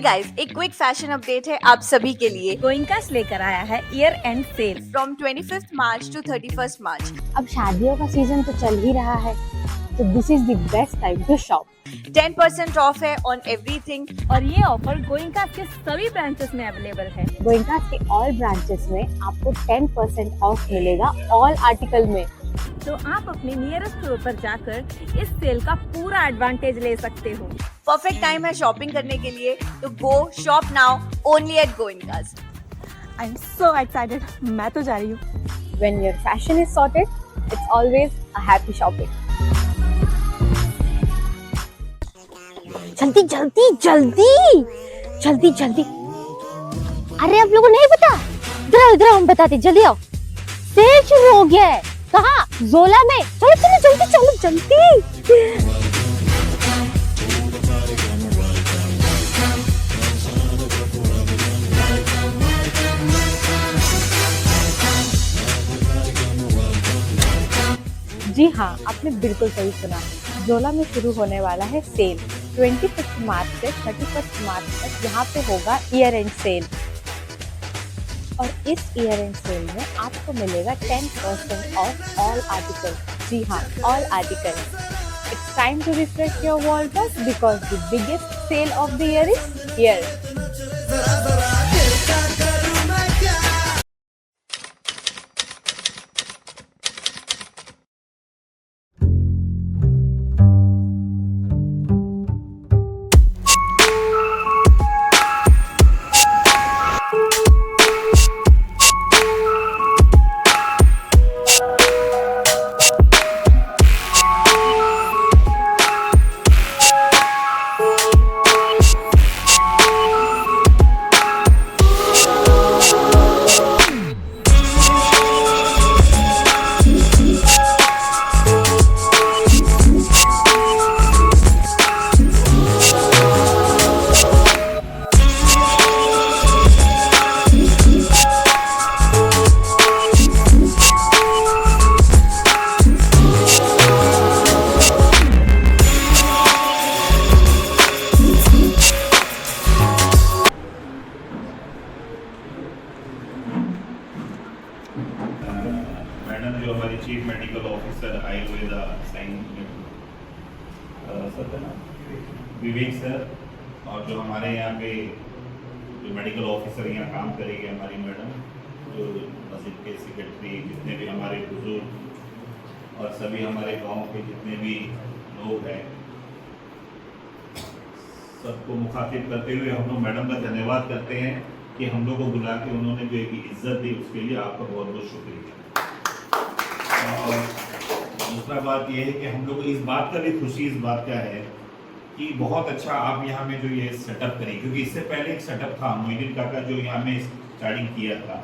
Guys, एक quick fashion update है आप सभी के लिए। गोइंकास लेकर आया है year end sale from 25th March to 31st March. अब शादियों का सीजन तो चल ही रहा है, तो this is the best time to shop. 10% off है ऑन एवरीथिंग और ये ऑफर गोइंकास के सभी ब्रांचेस में अवेलेबल है। गोइंकास के ऑल ब्रांचेस में आपको 10% ऑफ मिलेगा ऑल आर्टिकल में। तो आप अपने नियरेस्ट स्टोर पर जाकर इस सेल का पूरा एडवांटेज ले सकते हो। परफेक्ट टाइम है शॉपिंग करने के लिए, तो go shop now only at गोइंकास। आई एम सो एक्साइटेड, मैं तो जा रही हूँ। When your fashion is sorted, it's always a happy shopping. जल्दी जल्दी जल्दी जल्दी जल्दी, अरे आप लोगों को नहीं पता? इधर आओ हम बताते, जल्दी आओ। सेल शुरू हो गया है। कहाँ? जोला में। चलो चलो जल्दी चलो जल्दी। जी हाँ, आपने बिल्कुल सही सुना। जोला में शुरू होने वाला है सेल। 25 मार्च से 31 मार्च तक यहाँ पे होगा ईयर एंड सेल। और इस ईयर एंड सेल में आपको मिलेगा 10% ऑफ ऑल आर्टिकल। जी हाँ, all article. It's time to refresh your wardrobe because the biggest sale of the year is here. Madam जो हमारी चीफ मेडिकल ऑफिसर आयुर्वेदा साइन सर का नाम विवेक सर, और जो हमारे यहाँ पे जो मेडिकल ऑफिसर यहाँ काम करेंगे हमारी मैडम, जो मस्जिद के सेक्रेटरी, जितने भी हमारे बुजुर्ग और सभी हमारे गांव के जितने भी लोग हैं, सबको मुखातिब करते हुए हम लोग मैडम का धन्यवाद करते हैं कि हम लोग को बुला के उन्होंने जो एक इज्जत दी, उसके लिए आपका बहुत बहुत शुक्रिया। और दूसरा बात यह है कि हम लोग को इस बात का भी खुशी इस बात का है कि बहुत अच्छा आप यहाँ में जो ये सेटअप करें, क्योंकि इससे पहले एक सेटअप था मोहिदीन काका जो यहाँ में स्टार्टिंग किया था,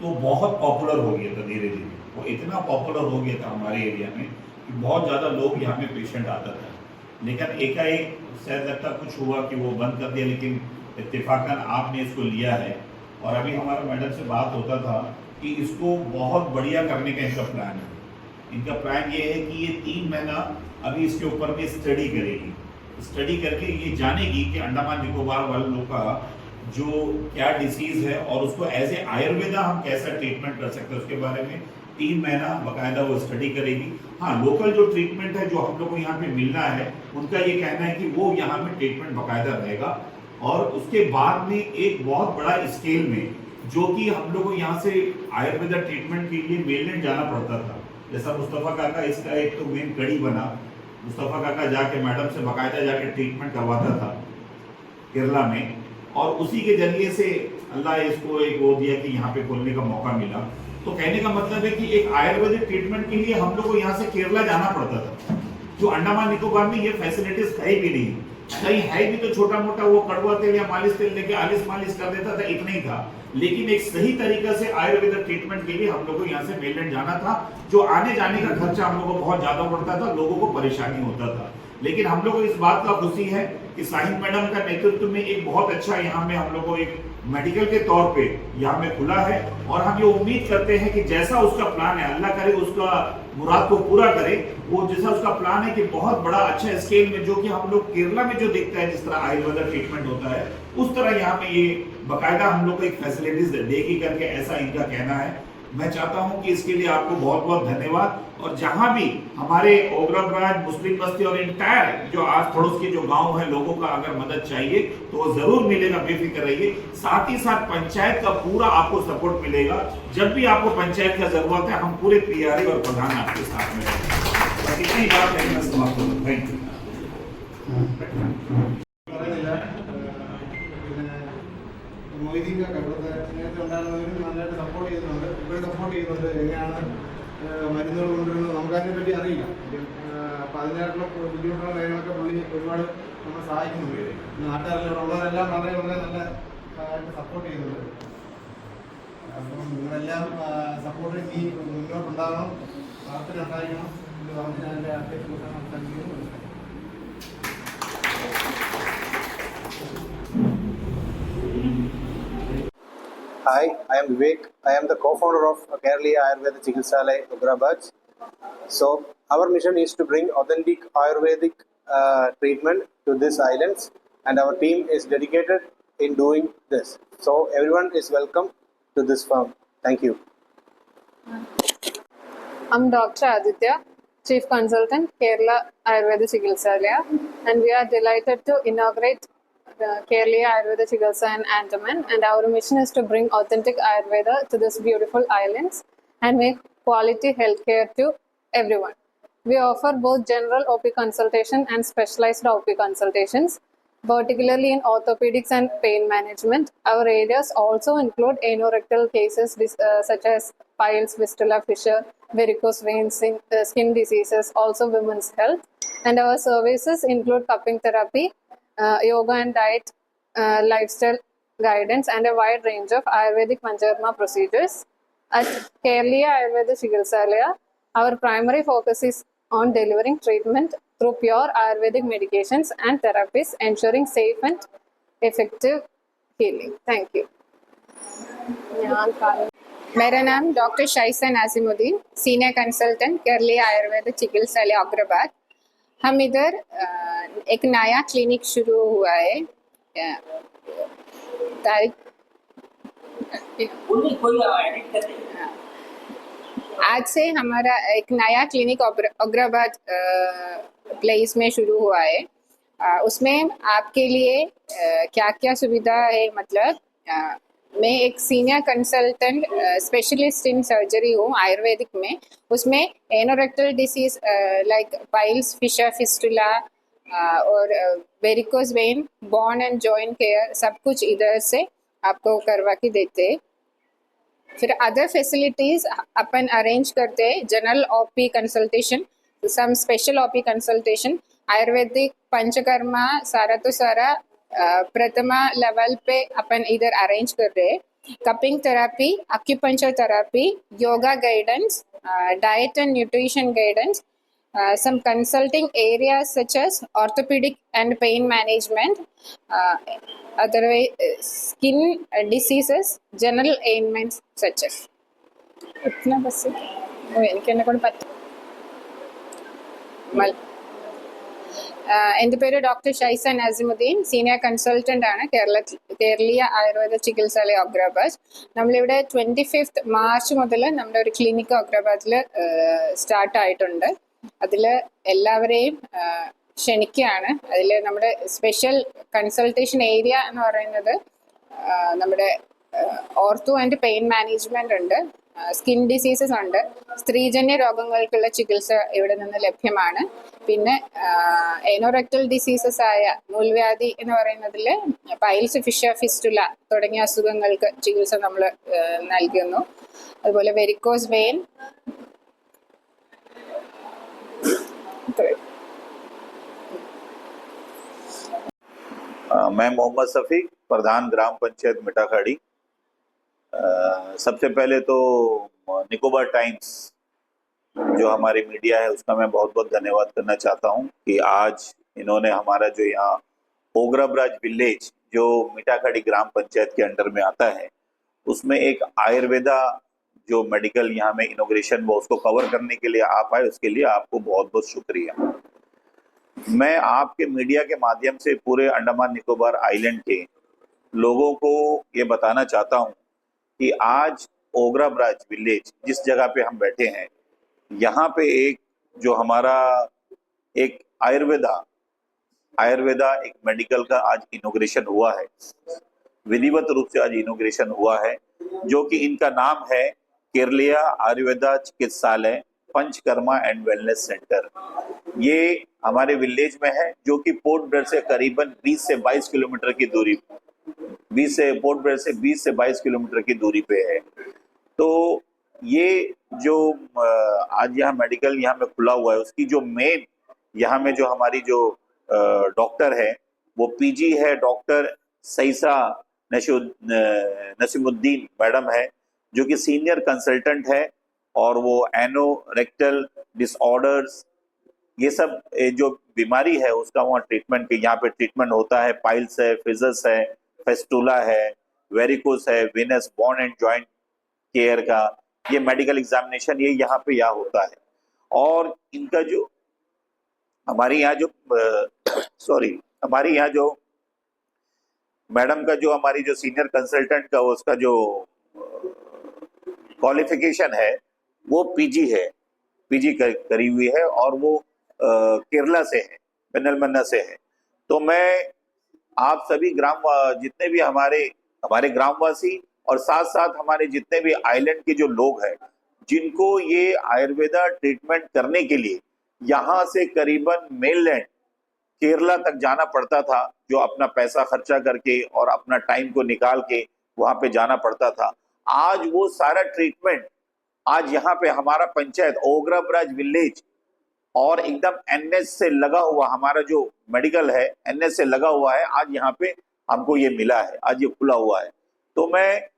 तो बहुत पॉपुलर हो गया था। धीरे धीरे वो इतना पॉपुलर हो गया था हमारे एरिया में कि बहुत ज़्यादा लोग यहाँ में पेशेंट आता था। लेकिन एकाएक शायद लगता कुछ हुआ कि वो बंद कर दिया, लेकिन इत्तेफाकन आपने इसको लिया है। और अभी हमारा मैडम से बात होता था कि इसको बहुत बढ़िया करने का इनका प्लान है। इनका प्लान ये है कि ये 3 महीना अभी इसके ऊपर में स्टडी करेगी। स्टडी करके ये जानेगी कि अंडमान निकोबार वाले लोग का जो क्या डिसीज़ है और उसको एज ए आयुर्वेदा हम कैसा ट्रीटमेंट कर सकते हैं, उसके बारे में 3 महीना बाकायदा वो स्टडी करेगी। हाँ, लोकल जो ट्रीटमेंट है जो हम लोग को यहाँ पे मिलना है, उनका ये कहना है कि वो यहाँ में ट्रीटमेंट बाकायदा रहेगा। और उसके बाद में एक बहुत बड़ा स्केल में जो कि हम लोग को यहाँ से आयुर्वेदा ट्रीटमेंट के लिए मेलैंड जाना पड़ता था, जैसा मुस्तफ़ा काका इसका एक तो मेन कड़ी बना। मुस्तफ़ा काका जाके मैडम से बाकायदा जाके ट्रीटमेंट करवाता था केरला में, और उसी के जरिए से अल्लाह इसको एक वो दिया कि यहाँ पे खोलने का मौका मिला। तो कहने का मतलब है कि एक आयुर्वेदिक ट्रीटमेंट के लिए हम लोग को यहाँ से केरला जाना पड़ता था, जो अंडमान निकोबार में ये फैसिलिटीज है भी नहीं। कहीं है भी तो छोटा मोटा वो कड़वा तेल या मालिश तेल लेके आलिश मालिश कर देता था, इतना ही था। लेकिन एक सही तरीका से आयुर्वेदिक ट्रीटमेंट के लिए हम लोग को यहाँ से मेलैंड जाना था, जो आने जाने का खर्चा हम लोग को बहुत ज्यादा पड़ता था, लोगों को परेशानी होता था। लेकिन हम लोग को इस बात का खुशी है कि साहिल मैडम का नेतृत्व में एक बहुत अच्छा यहाँ में हम लोग को एक मेडिकल के तौर पे यहाँ में खुला है। और हम ये उम्मीद करते हैं कि जैसा उसका प्लान है, अल्लाह करे उसका मुराद को पूरा करे। वो जैसा उसका प्लान है कि बहुत बड़ा अच्छा स्केल में, जो कि हम लोग केरला में जो देखता है जिस तरह आयुर्वेदा ट्रीटमेंट होता है, उस तरह यहाँ पे ये बाकायदा हम लोग को एक फैसिलिटीज देगी करके ऐसा इनका कहना है। मैं चाहता हूं कि इसके लिए आपको बहुत बहुत धन्यवाद। और जहां भी हमारे ओगरा ब्रांच, मुस्लिम बस्ती और इंटायर जो आस पड़ोस के जो गांव हैं, लोगों का अगर मदद चाहिए तो वो जरूर मिलेगा, बेफिक्र रहिए। साथ ही साथ पंचायत का पूरा आपको सपोर्ट मिलेगा। जब भी आपको पंचायत का जरूरत है, हम पूरे पीआरए और प्रधान आपके साथ में रहेंगे। बस इतनी बात है, मैं समाप्त करूं। Thank you. മൊയ്തീനൊക്കെ ഇവിടുത്തെ നേരത്തെ ഉണ്ടായിരുന്നവരും നല്ലതായിട്ട് സപ്പോർട്ട് ചെയ്യുന്നുണ്ട്, ഇപ്പോൾ സപ്പോർട്ട് ചെയ്യുന്നുണ്ട്. എങ്ങനെയാണ് മരുന്നുകൾ കൊണ്ടുവരുന്നത് നമുക്കതിനെ പറ്റി അറിയില്ല. അപ്പോൾ അതിനായിട്ടുള്ള ബുദ്ധിമുട്ടുള്ള കാര്യങ്ങളൊക്കെ പുള്ളി ഒരുപാട് നമ്മളെ സഹായിക്കുന്നുണ്ട്. നാട്ടുകാരെല്ലാം ഉള്ളവരെല്ലാം വളരെ വളരെ നല്ല ആയിട്ട് സപ്പോർട്ട് ചെയ്യുന്നുണ്ട്. അപ്പം നിങ്ങളെല്ലാം സപ്പോർട്ട് ഈ മുന്നോട്ടുണ്ടാകണം, പ്രാർത്ഥന ഉണ്ടായിരിക്കണം എന്ന് പറഞ്ഞ് ഞാൻ എൻ്റെ അധ്യക്ഷ സംസാരിക്കുന്നു. Hi, I am Vivek. I am the co-founder of Kerala Ayurveda Chikitsalaya, Ugrabad. So, our mission is to bring authentic Ayurvedic treatment to these islands, and our team is dedicated in doing this. So, everyone is welcome to this firm. Thank you. I'm Dr. Aditya, Chief Consultant, Kerala Ayurveda Chikitsalaya, and we are delighted to inaugurate Kerala Ayurveda Chikitsa in Andaman, and our mission is to bring authentic Ayurveda to these beautiful islands and make quality healthcare to everyone. We offer both general OP consultation and specialized OP consultations, particularly in orthopedics and pain management. Our areas also include anorectal cases such as piles, fistula, fissure, varicose veins, skin diseases, also women's health. And our services include cupping therapy, yoga and diet, lifestyle guidance, and a wide range of Ayurvedic Panchakarma procedures. At Kerala Ayurveda Chikitsalaya, our primary focus is on delivering treatment through pure Ayurvedic medications and therapies, ensuring safe and effective healing. Thank you. मेरा नाम doctor Shaisa Nazimuddin, senior consultant Kerala Ayurveda Chikitsalaya Agrabad. हम इधर एक नया clinic शुरू हुआ है। आज से हमारा एक नया क्लिनिक अग्रबाद प्लेस में शुरू हुआ है। उसमें आपके लिए क्या क्या सुविधा है, मतलब मैं एक senior consultant specialist in surgery हूँ आयुर्वेदिक में। उसमें anorectal disease like piles, fissure, fistula और varicose vein, bone and joint care, सब कुछ इधर से आपको करवा के देते हैं। फिर अदर फैसिलिटीज अपन अरेंज करते हैं, general OP consultation, some special OP consultation, Ayurvedic panchakarma सारा तो सारा प्रथमा लेवल पे अपन इधर अरेंज कर रहे हैं। Cupping therapy, acupuncture therapy, yoga guidance, diet and nutrition guidance, some consulting areas such as orthopedic and pain management, otherwise skin diseases, general ailments such as. इतना बस എനിക്കെന്നെ കൊണ്ട് പറ്റും. എൻ്റെ പേര് ഡോക്ടർ ഷൈസ നാസിമുദ്ദീൻ, സീനിയർ കൺസൾട്ടൻ്റ് ആണ് കേരളീയ ആയുർവേദ ചികിത്സാലയ അഗ്രബാദ്. നമ്മളിവിടെ 25 മാർച്ച് മുതൽ നമ്മുടെ ഒരു ക്ലിനിക്ക് അഗ്രബാദിൽ സ്റ്റാർട്ടായിട്ടുണ്ട്. അതിൽ എല്ലാവരെയും ക്ഷണിക്കുകയാണ്. അതിൽ നമ്മുടെ സ്പെഷ്യൽ കൺസൾട്ടേഷൻ ഏരിയ എന്ന് പറയുന്നത് നമ്മുടെ ഓർത്തോ ആൻഡ് പെയിൻ മാനേജ്മെൻ്റ് ഉണ്ട്, സ്കിൻ ഡിസീസസ് ഉണ്ട്, സ്ത്രീജന്യ രോഗങ്ങൾക്കുള്ള ചികിത്സ ഇവിടെ നിന്ന് ലഭ്യമാണ്. പിന്നെ എനോറെക്ടൽ ഡിസീസസ് ആയ നൂൽവ്യാധി എന്ന് പറയുന്നതിൽ പൈൽസ്, ഫിഷർ, ഫിസ്റ്റുല തുടങ്ങിയ അസുഖങ്ങൾക്ക് ചികിത്സ നമ്മൾ നൽകുന്നു. അതുപോലെ വെരിക്കോസ് വെയിൻ. मैं मोहम्मद सफ़ी, प्रधान ग्राम पंचायत मिठाखाड़ी। सबसे पहले तो निकोबार टाइम्स जो हमारी मीडिया है उसका मैं बहुत बहुत धन्यवाद करना चाहता हूं कि आज इन्होंने हमारा जो यहाँ ओगराब्राज विलेज जो मिठाखाड़ी ग्राम पंचायत के अंडर में आता है उसमें एक आयुर्वेदा जो मेडिकल यहाँ में इनोग्रेशन वो उसको कवर करने के लिए आप आए, उसके लिए आपको बहुत बहुत शुक्रिया। मैं आपके मीडिया के माध्यम से पूरे अंडमान निकोबार आइलैंड के लोगों को ये बताना चाहता हूँ कि आज ओगरा ब्राज विलेज जिस जगह पे हम बैठे हैं, यहाँ पे एक जो हमारा एक आयुर्वेदा एक मेडिकल का आज इनॉग्रेशन हुआ है, विधिवत रूप से आज इनॉग्रेशन हुआ है, जो कि इनका नाम है केरलिया आयुर्वेदा चिकित्सालय पंचकर्मा एंड वेलनेस सेंटर। ये हमारे विलेज में है, जो कि पोर्ट ब्लेयर से करीबन 20 से 22 किलोमीटर की दूरी, पोर्ट ब्लेयर से 20 से 22 किलोमीटर की दूरी पे है। तो ये जो आज यहाँ मेडिकल यहाँ में खुला हुआ है, उसकी जो मेन यहाँ में जो हमारी जो डॉक्टर है वो पीजी है, डॉक्टर सईसा नसीमुद्दीन मैडम है, जो कि सीनियर कंसल्टेंट है, और वो एनोरेक्टल डिसऑर्डर्स ये सब जो बीमारी है उसका वहाँ ट्रीटमेंट, यहाँ पे ट्रीटमेंट होता है। पाइल्स है, फिजस है, फेस्टुला है, वेरिकोस है, venous bone and joint care का ये मेडिकल एग्जामिनेशन ये यहाँ पे होता है। और इनका जो हमारे यहाँ जो हमारे यहाँ जो मैडम का जो हमारी जो सीनियर कंसल्टेंट का उसका जो क्वालिफिकेशन है वो पीजी है, पीजी करी हुई है, और वो केरला से है, पेनलमन्ना से है। तो मैं आप सभी जितने भी हमारे ग्रामवासी और साथ साथ हमारे जितने भी आइलैंड के जो लोग हैं, जिनको ये आयुर्वेदा ट्रीटमेंट करने के लिए यहाँ से करीबन मेनलैंड केरला तक जाना पड़ता था, जो अपना पैसा खर्चा करके और अपना टाइम को निकाल के वहां पे जाना पड़ता था, आज वो सारा ट्रीटमेंट आज यहाँ पे हमारा पंचायत ओगरा ब्राज विलेज और एकदम एनएच से लगा हुआ हमारा जो मेडिकल है एनएच से लगा हुआ है, आज यहाँ पे हमको ये मिला है, आज ये खुला हुआ है। तो मैं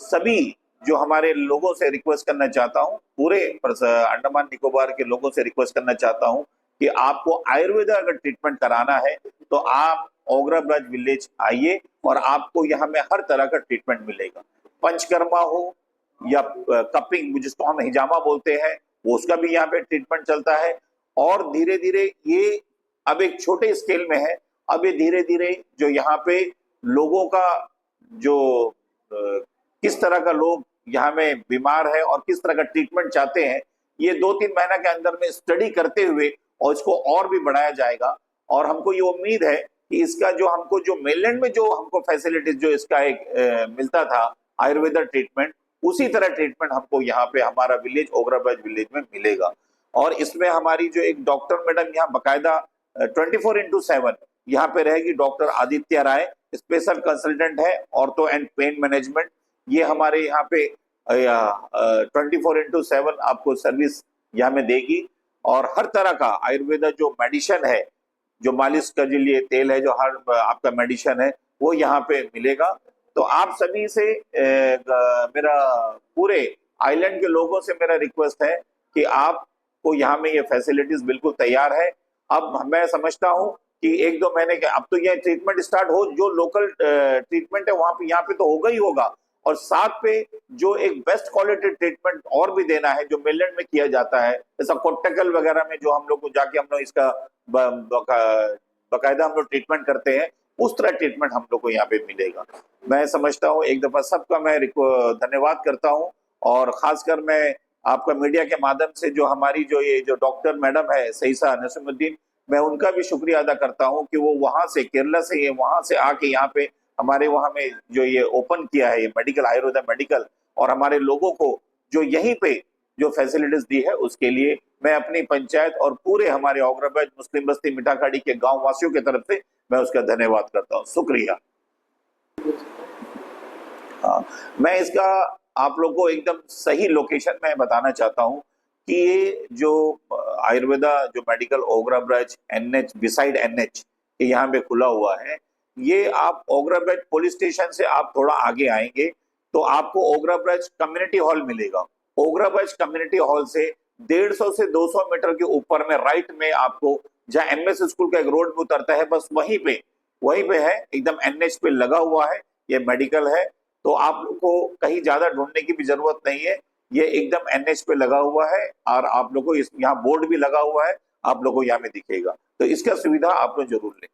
सभी जो हमारे लोगों से रिक्वेस्ट करना चाहता हूँ, पूरे अंडमान निकोबार के लोगों से रिक्वेस्ट करना चाहता हूँ कि आपको आयुर्वेदा अगर ट्रीटमेंट कराना है तो आप ओगरा ब्राज विलेज आइए और आपको यहाँ में हर तरह का ट्रीटमेंट मिलेगा। पंचकर्मा हो या कपिंग जिसको हम हिजामा बोलते हैं, वो उसका भी यहाँ पे ट्रीटमेंट चलता है। और धीरे धीरे ये अब एक छोटे स्केल में है, अब ये धीरे धीरे जो यहाँ पे लोगों का जो किस तरह का लोग यहाँ में बीमार है और किस तरह का ट्रीटमेंट चाहते हैं, ये 2-3 महीना के अंदर में स्टडी करते हुए और इसको और भी बढ़ाया जाएगा। और हमको ये उम्मीद है कि इसका जो हमको जो मेनलैंड में जो हमको फैसिलिटीज जो इसका एक मिलता था आयुर्वेदा ट्रीटमेंट, उसी तरह ट्रीटमेंट हमको यहाँ पे हमारा विलेज ओगरा ब्राज विलेज में मिलेगा। और इसमें हमारी जो एक डॉक्टर मैडम यहाँ बकायदा 24/7 यहाँ पे रहेगी, डॉक्टर आदित्य राय, स्पेशल कंसल्टेंट है ऑर्थो एंड पेन मैनेजमेंट। ये हमारे यहाँ पे 24/7 आपको सर्विस यहाँ में देगी, और हर तरह का आयुर्वेदा जो मेडिसिन है, जो मालिश का जो लिए तेल है, जो हर आपका मेडिसिन है वो यहाँ पे मिलेगा। तो आप सभी से मेरा पूरे आइलैंड के लोगों से मेरा रिक्वेस्ट है कि आपको यहाँ में ये फैसिलिटीज बिल्कुल तैयार है। अब मैं समझता हूँ कि 1-2 महीने के अब तो ये ट्रीटमेंट स्टार्ट हो, जो लोकल ट्रीटमेंट है वहां पे यहाँ पे तो होगा ही होगा, और साथ पे जो एक बेस्ट क्वालिटी ट्रीटमेंट और भी देना है जो मेनलैंड में किया जाता है, जैसा कोट्टकल वगैरह में जो हम लोग को जाके हम लोग इसका बकायदा हम लोग ट्रीटमेंट करते हैं, उस तरह ट्रीटमेंट हम लोग को यहाँ पे मिलेगा। मैं समझता हूँ एक दफा सबका मैं धन्यवाद करता हूँ, और खासकर मैं आपका मीडिया के माध्यम से जो हमारी जो ये जो डॉक्टर मैडम है सईसा नसीमुद्दीन, मैं उनका भी शुक्रिया अदा करता हूँ कि वो वहां से केरला से ये वहां से आके यहाँ पे हमारे वहां में जो ये ओपन किया है ये मेडिकल आयुर्वेदा मेडिकल, और हमारे लोगों को जो यहीं पे जो फैसिलिटीज दी है उसके लिए मैं अपनी पंचायत और पूरे हमारे ओगरा ब्राज मुस्लिम बस्ती मिठाखाड़ी के गांव वासियों की तरफ से मैं उसका धन्यवाद करता हूँ। शुक्रिया। हाँ, मैं इसका आप लोगों को एकदम सही लोकेशन में बताना चाहता हूँ कि ये जो आयुर्वेदा जो मेडिकल ओगरा ब्राज एनएच बिसाइड एनएच यहाँ पे खुला हुआ है, ये आप ओगरा ब्राज पुलिस स्टेशन से आप थोड़ा आगे आएंगे तो आपको ओगरा ब्राज कम्युनिटी हॉल मिलेगा। ओगरा ब्राज कम्युनिटी हॉल से 150 से 200 मीटर के ऊपर में राइट में आपको जहाँ एमएस स्कूल का एक रोड में उतरता है, बस वहीं पे है, एकदम एनएच पे लगा हुआ है, ये मेडिकल है। तो आप लोग को कहीं ज्यादा ढूंढने की भी जरूरत नहीं है, ये एकदम एनएच पे लगा हुआ है, और आप लोग को यहाँ बोर्ड भी लगा हुआ है, आप लोग को यहाँ में दिखेगा, तो इसका सुविधा आप लोग जरूर लें।